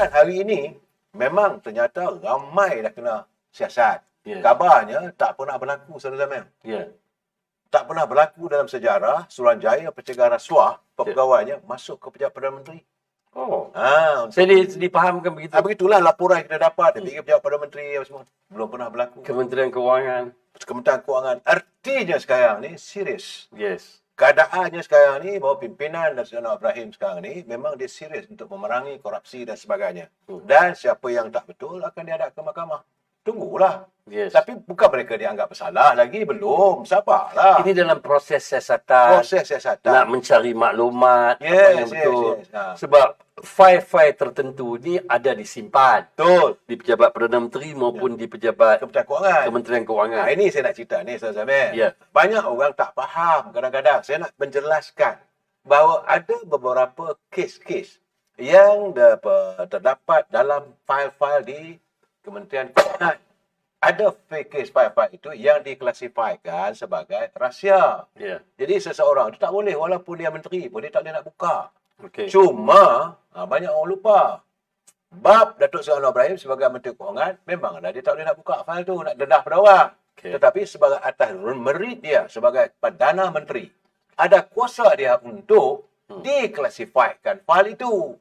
Dan hari ini, memang ternyata ramai dah kena siasat. Kabarnya tak pernah berlaku, Saudara Zamil. Tak pernah berlaku dalam sejarah Suruhanjaya pencegahan rasuah pegawainya masuk ke pejabat Perdana Menteri. Saya dipahamkan begitu. Begitulah laporan yang kita dapat dari pejabat Perdana Menteri apa semua. Belum pernah berlaku. Kementerian Kewangan. Artinya sekarang ni serius. Keadaannya sekarang ni bahawa pimpinan Datuk Seri Anwar Ibrahim sekarang ni memang dia serius untuk memerangi korupsi dan sebagainya. Dan siapa yang tak betul akan dihadap ke mahkamah. Tunggulah. Tapi bukan mereka dianggap bersalah lagi. Belum. Sabarlah. Ini dalam proses siasatan. Nak mencari maklumat. Apa yang betul. Sebab fail-fail tertentu ni ada disimpan. Betul. Di pejabat Perdana Menteri maupun di pejabat Kementerian Kewangan. Ini saya nak cerita ni, Ustaz Zamil. Banyak orang tak faham kadang-kadang. Saya nak menjelaskan bahawa ada beberapa kes-kes yang terdapat dalam fail-fail di Kementerian Kewangan. Ada case file-file itu yang diklasifikasikan sebagai rahsia. Jadi seseorang itu tak boleh, walaupun dia menteri pun dia tak boleh nak buka. Cuma banyak orang lupa. Bab Datuk Seri Anwar Ibrahim sebagai Menteri Kewangan, memanglah dia tak boleh nak buka fail tu, nak dedah pada orang. Tetapi sebagai atas merit dia sebagai Perdana Menteri, ada kuasa dia untuk diklasifikasikan fail itu.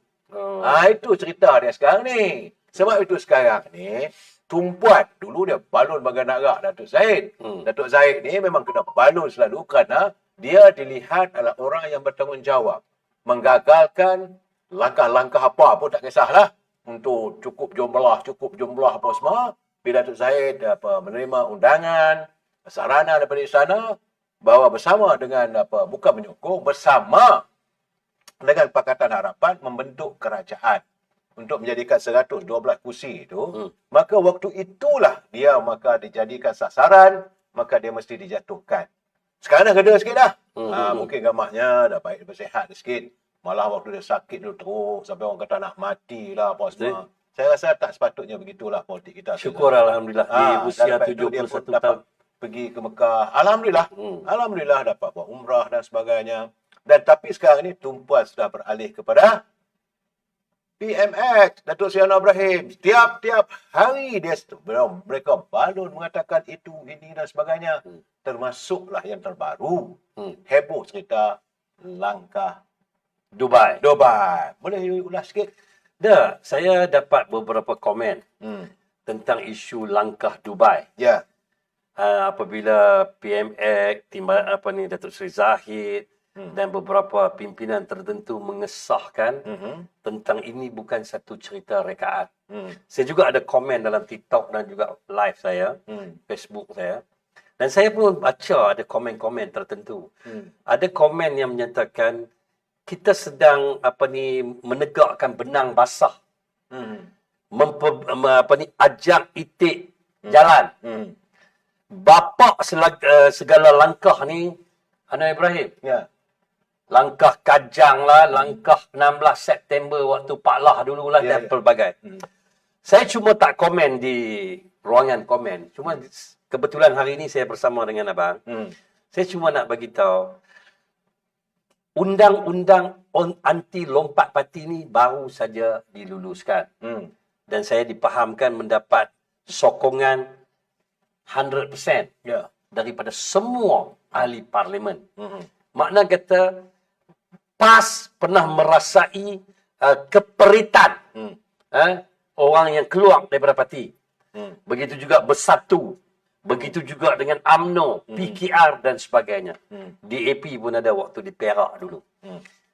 Itu cerita dia sekarang ni. Sebab itu sekarang ni, tumpuan dulu dia balon bagai nak rak Datuk Zahid. Datuk Zahid ni memang kena balon selalu kerana dia dilihat adalah orang yang bertanggungjawab. Menggagalkan langkah-langkah apa pun tak kisahlah. Untuk cukup jumlah apa semua. Bila Datuk Zahid menerima undangan, sarana daripada istana, bahawa bersama dengan bukan menyokong, bersama dengan Pakatan Harapan membentuk kerajaan. Untuk menjadikan 112 kursi itu, maka waktu itulah dia maka dijadikan sasaran, maka dia mesti dijatuhkan. Sekarang dah reda sikit dah. Mungkin gamaknya dah baik, dah sihat sikit. Malah waktu dia sakit dulu teruk, sampai orang kata nak mati lah apa semua. Saya rasa tak sepatutnya begitulah politik kita. Syukur Alhamdulillah di usia 71 tahun. Pergi ke Mekah. Alhamdulillah. Alhamdulillah dapat buat umrah dan sebagainya. Dan tapi sekarang ini tumpuan sudah beralih kepada PMX, Datuk Seri Anwar Ibrahim. Tiap-tiap hari mereka balon mengatakan itu, ini dan sebagainya. Termasuklah yang terbaru. Heboh cerita langkah Dubai. Boleh ulas sikit? Saya dapat beberapa komen tentang isu langkah Dubai. Apabila PMX, Datuk Seri Zahid dan beberapa pimpinan tertentu mengesahkan tentang ini bukan satu cerita rekaan. Saya juga ada komen dalam TikTok dan juga live saya, Facebook saya. Dan saya pun baca ada komen-komen tertentu. Ada komen yang menyatakan kita sedang menegakkan benang basah. Ajak itik jalan. Bapak segala langkah ni Anwar Ibrahim. Langkah Kajang lah, langkah 16 September waktu Pak Lah dululah dan pelbagai. Saya cuma tak komen di ruangan komen. Cuma kebetulan hari ini saya bersama dengan abang. Saya cuma nak bagi tahu undang-undang anti lompat parti ni baru saja diluluskan. Dan saya dipahamkan mendapat sokongan 100% daripada semua ahli parlimen. Makna kata PAS pernah merasai keperitan orang yang keluar daripada parti. Begitu juga Bersatu. Begitu juga dengan UMNO, PKR dan sebagainya. DAP pun ada waktu di Perak dulu.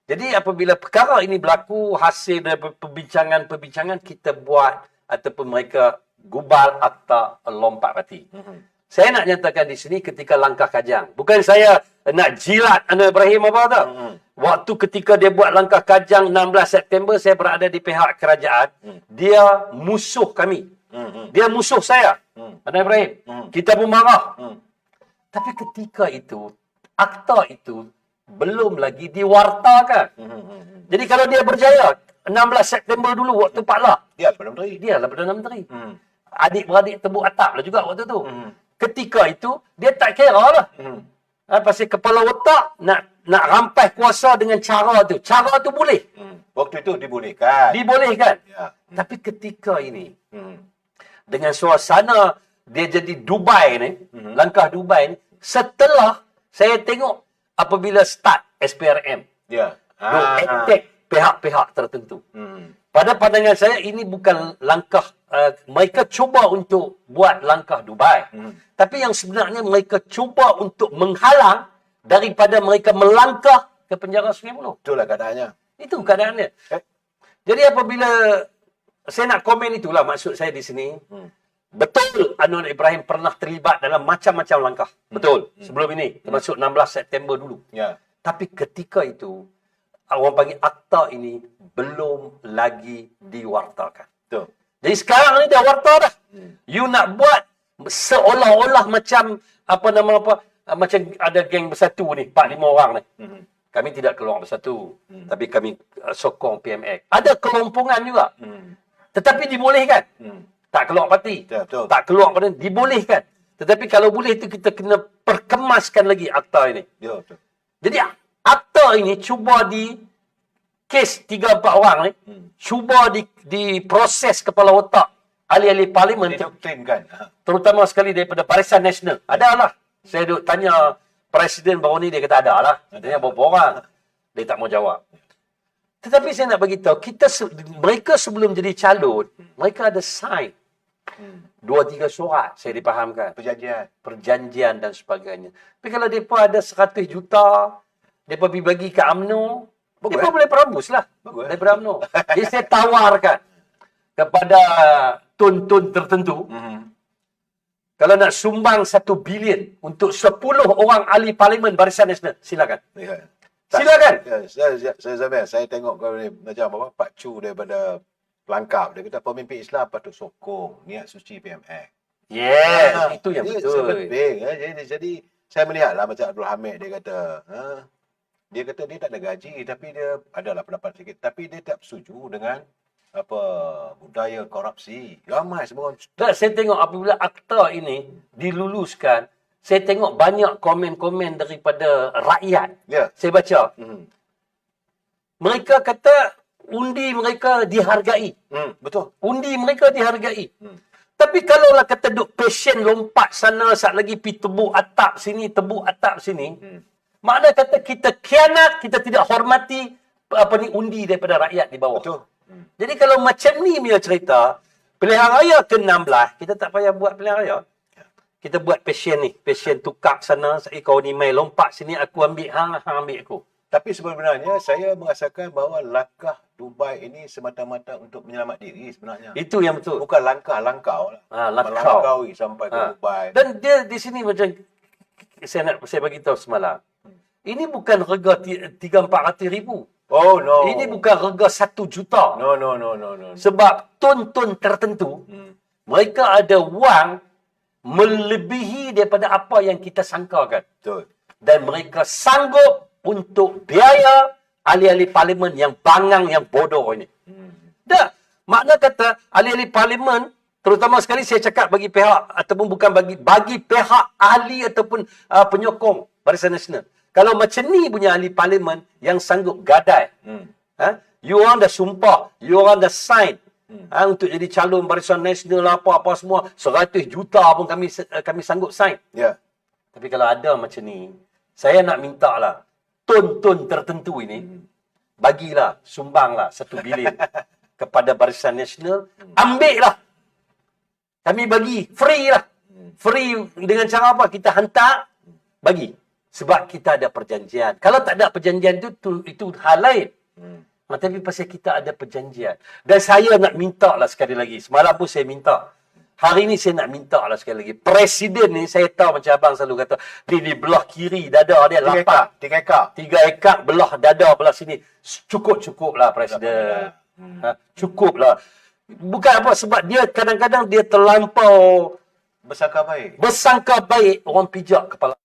Jadi apabila perkara ini berlaku, hasil daripada perbincangan-perbincangan kita buat ataupun mereka gubal akta lompat parti. Saya nak nyatakan di sini ketika langkah Kajang. Bukan saya nak jilat Anwar Ibrahim apa tau. Waktu ketika dia buat langkah Kajang 16 September, saya berada di pihak kerajaan. Dia musuh kami. Dia musuh saya. Anwar Ibrahim. Kita pun marah. Tapi ketika itu, akta itu belum lagi diwartakan. Jadi kalau dia berjaya, 16 September dulu waktu Pak Lah. Dia Perdana Menteri. Dia lah Perdana Menteri. Adik-beradik tebuk atap lah juga waktu tu. Ketika itu, dia tak kira lah. Pasal kepala otak nak rampas kuasa dengan cara tu. Cara tu boleh. Waktu itu dibolehkan. Dibolehkan. Ya. Tapi ketika ini, dengan suasana dia jadi Dubai ni, langkah Dubai ni, setelah saya tengok apabila start SPRM, Ya. attack pihak-pihak tertentu. Pada pandangan saya, ini bukan langkah, mereka cuba untuk buat langkah Dubai. Tapi yang sebenarnya mereka cuba untuk menghalang daripada mereka melangkah ke penjara Sungai Buloh. Itulah keadaannya. Itu keadaannya. Jadi apabila saya nak komen itulah maksud saya di sini. Betul Anwar Ibrahim pernah terlibat dalam macam-macam langkah. Betul. Sebelum ini. Termasuk 16 September dulu. Ya. Tapi ketika itu, orang panggil akta ini belum lagi diwartakan. Betul. Jadi sekarang ni dah warta dah. You nak buat seolah-olah macam macam ada geng bersatu ni, 4-5 orang ni. Kami tidak keluar bersatu, tapi kami sokong PMX. Ada kelompongan juga. Tetapi dibolehkan. Tak keluar parti. Betul. Tak keluar parti, dibolehkan. Tetapi kalau boleh itu kita kena perkemaskan lagi akta ini. Ya, betul. Jadi akta ini cuba kes 3-4 orang ni, cuba diproses kepala otak ahli-ahli parlimen, Didoktrinkan. terutama sekali daripada Barisan Nasional. Adalah. Saya duk tanya Presiden baru ni, dia kata ada lah. Tanya berapa orang. Dia tak mau jawab. Tetapi saya nak beritahu, mereka sebelum jadi calon, mereka ada sign. 2-3 surat, saya dipahamkan. Perjanjian dan sebagainya. Tapi kalau mereka ada 100 juta, mereka pergi bagi ke UMNO, mereka boleh perambus lah. Daripada UMNO. Jadi saya tawarkan kepada tun-tun tertentu, kalau nak sumbang 1 bilion untuk 10 orang ahli parlimen Barisan Nasional, silakan. Ya. Silakan. Ya, saya tengok kau ni macam apa Pak Chu daripada Pelangkap. Dia kata pemimpin Islam patut sokong niat suci PMX. Yes, itu yang betul. Penting. Jadi saya melihatlah macam Abdul Hamid, dia kata, dia tak ada gaji tapi dia adalah pendapat sikit. Tapi dia tak setuju dengan budaya korupsi. Ramai semua orang. Dan saya tengok apabila akta ini diluluskan, saya tengok banyak komen-komen daripada rakyat. Ya. Saya baca. Mereka kata undi mereka dihargai. Betul. Undi mereka dihargai. Tapi kalaulah kata duk passion lompat sana, saat lagi pergi tebuk atap sini, makna kata kita khianat, kita tidak hormati undi daripada rakyat di bawah. Betul. Jadi kalau macam ni punya cerita, pilihan raya ke-16, kita tak payah buat pilihan raya. Kita buat passion ni. Passion tukar sana, kau ni main lompat sini, aku ambil hang ambil aku. Tapi sebenarnya saya merasakan bahawa langkah Dubai ini semata-mata untuk menyelamat diri sebenarnya. Itu yang betul. Bukan langkah-langkau lah. Melangkaui sampai ke Dubai. Dan dia di sini macam saya bagi tahu semalam. Ini bukan harga 300-400 ribu. Oh no. Ini bukan harga 1 juta. No. Sebab tun-tun tertentu, mereka ada wang melebihi daripada apa yang kita sangkakan. Betul. Dan mereka sanggup untuk biaya ahli-ahli parlimen yang bangang, yang bodoh ini. Dah, makna kata ahli-ahli parlimen, terutama sekali saya cakap bagi pihak, ataupun bukan bagi pihak ahli ataupun penyokong Barisan Nasional. Kalau macam ni punya ahli parlimen yang sanggup gadai, you orang dah sumpah, you orang dah sign untuk jadi calon Barisan Nasional apa-apa semua, 100 juta pun kami sanggup sign. Ya. Tapi kalau ada macam ni, saya nak minta lah, tun-tun tertentu ini, bagilah, sumbanglah 1 bilion kepada Barisan Nasional, ambil lah. Kami bagi, free lah. Free dengan cara apa? Kita hantar, bagi. Sebab kita ada perjanjian. Kalau tak ada perjanjian itu hal lain. Tapi pasal kita ada perjanjian. Dan saya nak minta lah sekali lagi. Semalam pun saya minta. Hari ni saya nak minta lah sekali lagi. Presiden ni, saya tahu macam abang selalu kata, dia di belah kiri dada dia 8. 3 ekar. 3 ekar belah dada belah sini. Cukup lah Presiden. Cukup lah. Bukan apa, sebab dia kadang-kadang dia terlampau bersangka baik orang pijak kepala.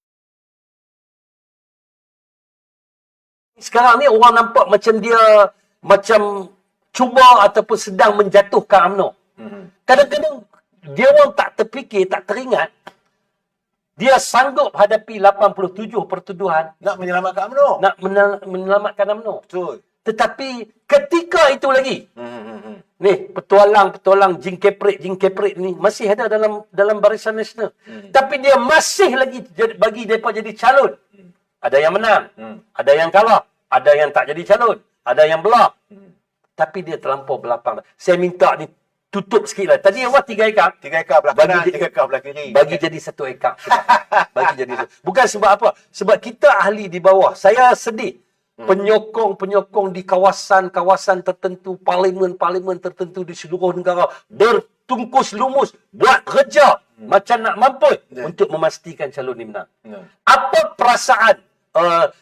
Sekarang ni orang nampak macam dia macam cuba ataupun sedang menjatuhkan UMNO. Kadang-kadang dia orang tak terfikir, tak teringat, dia sanggup hadapi 87 pertuduhan nak menyelamatkan UMNO. Nak menyelamatkan UMNO. Betul. Tetapi ketika itu lagi, ni petualang Jing Keprit ni masih ada dalam Barisan Nasional. Tapi dia masih lagi bagi mereka jadi calon. Ada yang menang, ada yang kalah, ada yang tak jadi calon, ada yang belah. Tapi dia terlampau belapang. Saya minta ni tutup sikit lah. Tadi awak 3 ekar. 3 ekar belah kanan, 3 ekar belah kiri. Bagi jadi 1 ekar. Bagi jadi bukan sebab apa? Sebab kita ahli di bawah. Saya sedih. Penyokong-penyokong di kawasan-kawasan tertentu, parlimen-parlimen tertentu di seluruh negara bertungkus lumus buat kerja macam nak mampus untuk memastikan calon ni menang. Apa perasaan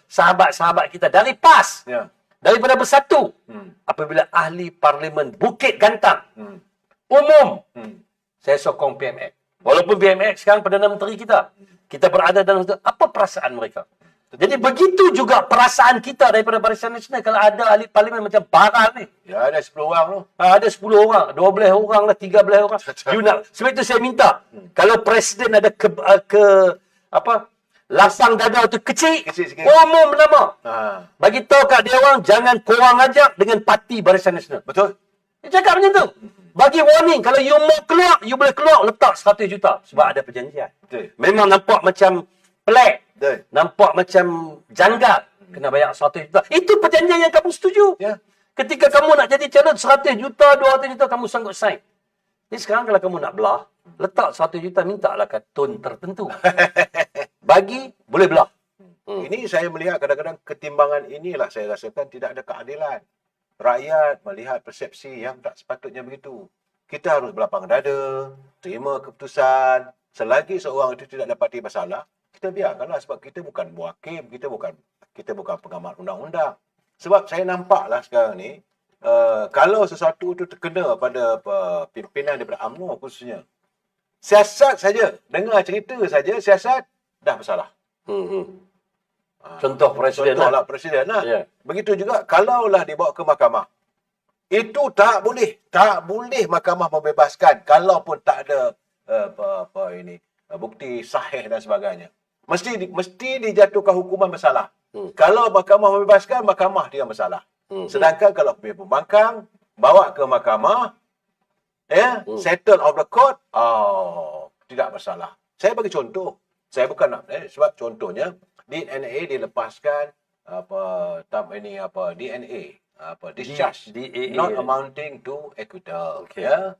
sahabat-sahabat kita dari PAS daripada Bersatu apabila ahli parlimen Bukit Gantang umum saya sokong PMX. Walaupun PMX sekarang Perdana Menteri kita berada dalam apa perasaan mereka? Jadi begitu juga perasaan kita daripada Barisan Nasional kalau ada ahli parlimen macam Baral ni. Ya, ada 10 orang tu. Ada 10 orang, 12 orang lah, 13 orang. You nak, sebab itu saya minta kalau presiden ada lapang dada tu kecil sikit. umum nama. Bagi tahu kat dia orang jangan korang ajak dengan parti Barisan Nasional. Betul. Dia cakap macam tu. Bagi warning kalau you mau keluar, you boleh keluar letak 100 juta sebab ada perjanjian. Betul. Memang nampak macam pelik. Betul. Nampak macam janggal. Kena bayar 100 juta. Itu perjanjian yang kamu setuju. Ya. Ketika kamu nak jadi calon 100 juta, 200 juta, kamu sanggup sign. Jadi sekarang kalau kamu nak belah, letak 100 juta, mintalah kat tone tertentu. Bagi, boleh belah. Ini saya melihat kadang-kadang ketimbangan inilah saya rasakan tidak ada keadilan. Rakyat melihat persepsi yang tak sepatutnya begitu. Kita harus berlapang dada, terima keputusan. Selagi seorang itu tidak dapati masalah, kita biarkanlah sebab kita bukan muhakim, kita bukan pengamat undang-undang. Sebab saya nampaklah sekarang ni kalau sesuatu itu terkena pada pimpinan daripada UMNO khususnya, siasat saja, dengar cerita saja siasat dah bersalah. Contoh presiden Contohlah presiden lah. Yeah. Begitu juga kalaulah dibawa ke mahkamah. Itu tak boleh mahkamah membebaskan kalaupun tak ada bukti sahih dan sebagainya. Mesti dijatuhkan hukuman bersalah. Kalau mahkamah membebaskan, mahkamah dia bersalah. Sedangkan kalau pembangkang bawa ke mahkamah, settle of the court, tidak bersalah. Saya bagi contoh. Saya bukan nak sebab contohnya DNA dilepaskan DNA discharge not amounting to acquittal. Okay. Ya.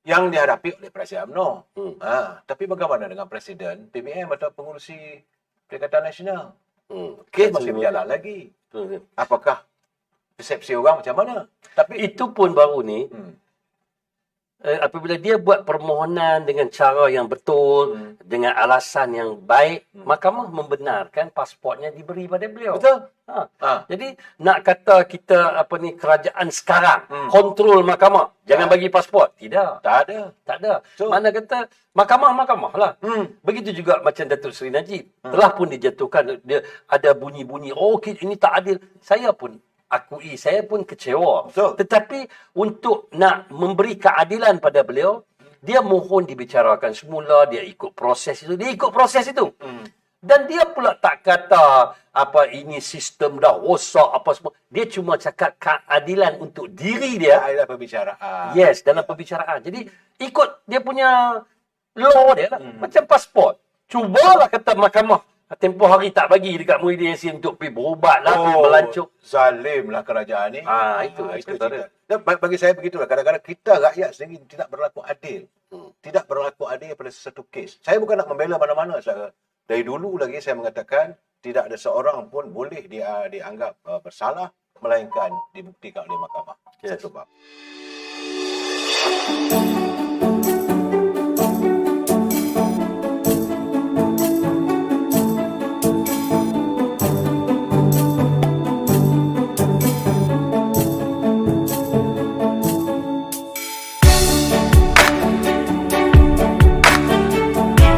Yang dihadapi oleh Presiden UMNO. Tapi bagaimana dengan Presiden, PBM atau pengurusi Perikatan Nasional? Kes masih berjalan lagi. Apakah persepsi orang macam mana? Tapi itu pun baru ni, apabila dia buat permohonan dengan cara yang betul, dengan alasan yang baik, mahkamah membenarkan pasportnya diberi pada beliau. Betul. Jadi nak kata kita kerajaan sekarang kontrol mahkamah, jangan bagi pasport. Tidak. Tak ada. So, mana kata mahkamah lah. Begitu juga macam Datuk Seri Najib telah pun dijatuhkan, dia ada bunyi-bunyi ini tak adil. Saya pun akui, saya pun kecewa. Betul. Tetapi untuk nak memberi keadilan pada beliau, dia mohon dibicarakan semula, dia ikut proses itu. Dan dia pula tak kata ini sistem dah rosak apa semua. Dia cuma cakap keadilan untuk diri dia. Ada pembicaraan. Yes, dalam pembicaraan. Jadi ikut dia punya law dia lah. Macam pasport. Cubalah kata mahkamah tempoh hari tak bagi dekat Muhyiddin Yassin untuk pergi berubat lah, pergi melancuk. Zalimlah kerajaan ni. Itu cerita. Dan bagi saya begitulah. Kadang-kadang kita rakyat sendiri tidak berlaku adil. Tidak berlaku adil pada sesuatu kes. Saya bukan nak membela mana-mana. Dari dulu lagi saya mengatakan tidak ada seorang pun boleh dianggap bersalah melainkan dibuktikan oleh mahkamah. Yes. Satu bab.